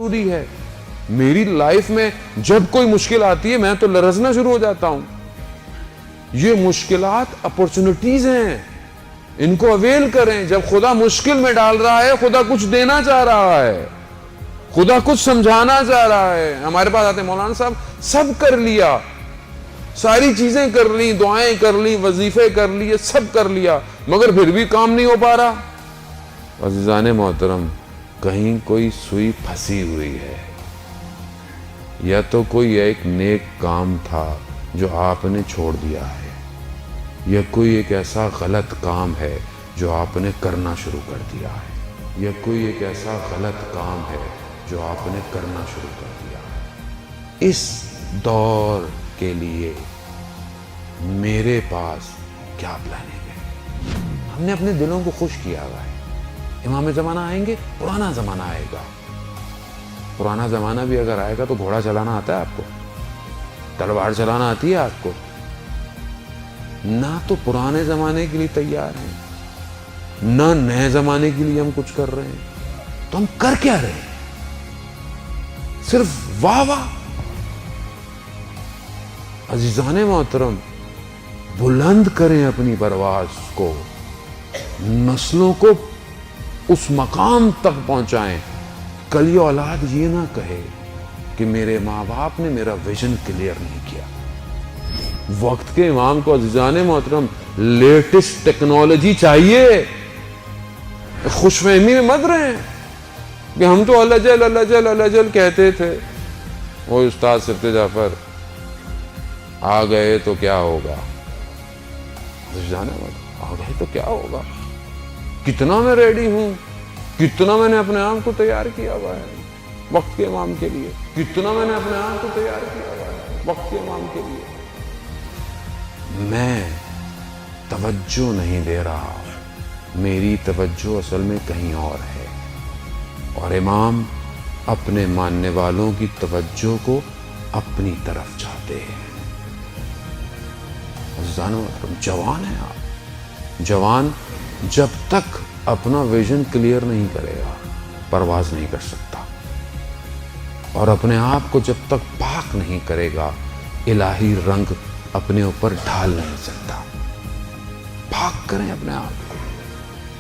ضروری ہے. میری لائف میں جب کوئی مشکل آتی ہے میں تو لرزنا شروع ہو جاتا ہوں. یہ مشکلات اپورچونٹیز ہیں, ان کو اویل کریں. جب خدا مشکل میں ڈال رہا ہے, خدا کچھ دینا چاہ رہا ہے, خدا کچھ سمجھانا چاہ رہا ہے. ہمارے پاس آتے ہیں مولانا صاحب سب کر لیا, ساری چیزیں کر لی, دعائیں کر لی, وظیفے کر لیے, سب کر لیا, مگر پھر بھی کام نہیں ہو پا رہا. عزیزان محترم, کہیں کوئی سوئی پھنسی ہوئی ہے, یا تو کوئی ایک نیک کام تھا جو آپ نے چھوڑ دیا ہے, یا کوئی ایک ایسا غلط کام ہے جو آپ نے کرنا شروع کر دیا ہے, یا کوئی ایک ایسا غلط کام ہے جو آپ نے کرنا شروع کر دیا ہے. اس دور کے لیے میرے پاس کیا پلاننگ ہے؟ ہم نے اپنے دلوں کو خوش کیا ہوا ہے. امام زمانہ آئیں گے, پرانا زمانہ آئے گا. پرانا زمانہ بھی اگر آئے گا تو گھوڑا چلانا آتا ہے آپ کو؟ تلوار چلانا آتی ہے آپ کو؟ نہ تو پرانے زمانے کے لیے تیار ہیں, نہ نئے زمانے کے لیے ہم کچھ کر رہے ہیں. تو ہم کر کیا رہے ہیں؟ صرف واہ واہ. عزیزان محترم, بلند کریں اپنی پرواز کو, نسلوں کو اس مقام تک پہنچائیں. کل یہ اولاد یہ نہ کہے کہ میرے ماں باپ نے میرا ویژن کلیئر نہیں کیا. وقت کے امام کو عزیزان محترم لیٹسٹ ٹیکنالوجی چاہیے. خوش فہمی میں مت رہیں کہ ہم تو اللہ جل اللہ جل اللہ جل کہتے تھے. وہ استاد سرتے جعفر آ گئے تو کیا ہوگا؟ عزیزان محترم, آ گئے تو کیا ہوگا؟ کتنا میں ریڈی ہوں, کتنا میں نے اپنے آپ کو تیار کیا ہوا ہے وقت کے امام کے لیے, کتنا میں نے اپنے آپ کو تیار کیا ہوا ہے وقت کے امام کے لیے. میں توجہ نہیں دے رہا, میری توجہ اصل میں کہیں اور ہے, اور امام اپنے ماننے والوں کی توجہ کو اپنی طرف چاہتے ہیں. جوان ہیں آپ, جوان جب تک اپنا ویژن کلیئر نہیں کرے گا پرواز نہیں کر سکتا, اور اپنے آپ کو جب تک پاک نہیں کرے گا الہی رنگ اپنے اوپر ڈھال نہیں سکتا. پاک کریں اپنے آپ کو.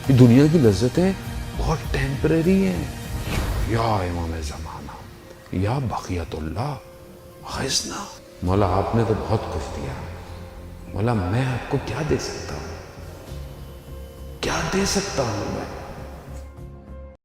یہ دنیا کی لذتیں بہت ٹیمپریری ہیں. یا امام زمانہ, یا بقیت اللہ غزنا. مولا آپ نے تو بہت کچھ دیا, مولا میں آپ کو کیا دے سکتا ہوں, کیا دے سکتا ہوں میں؟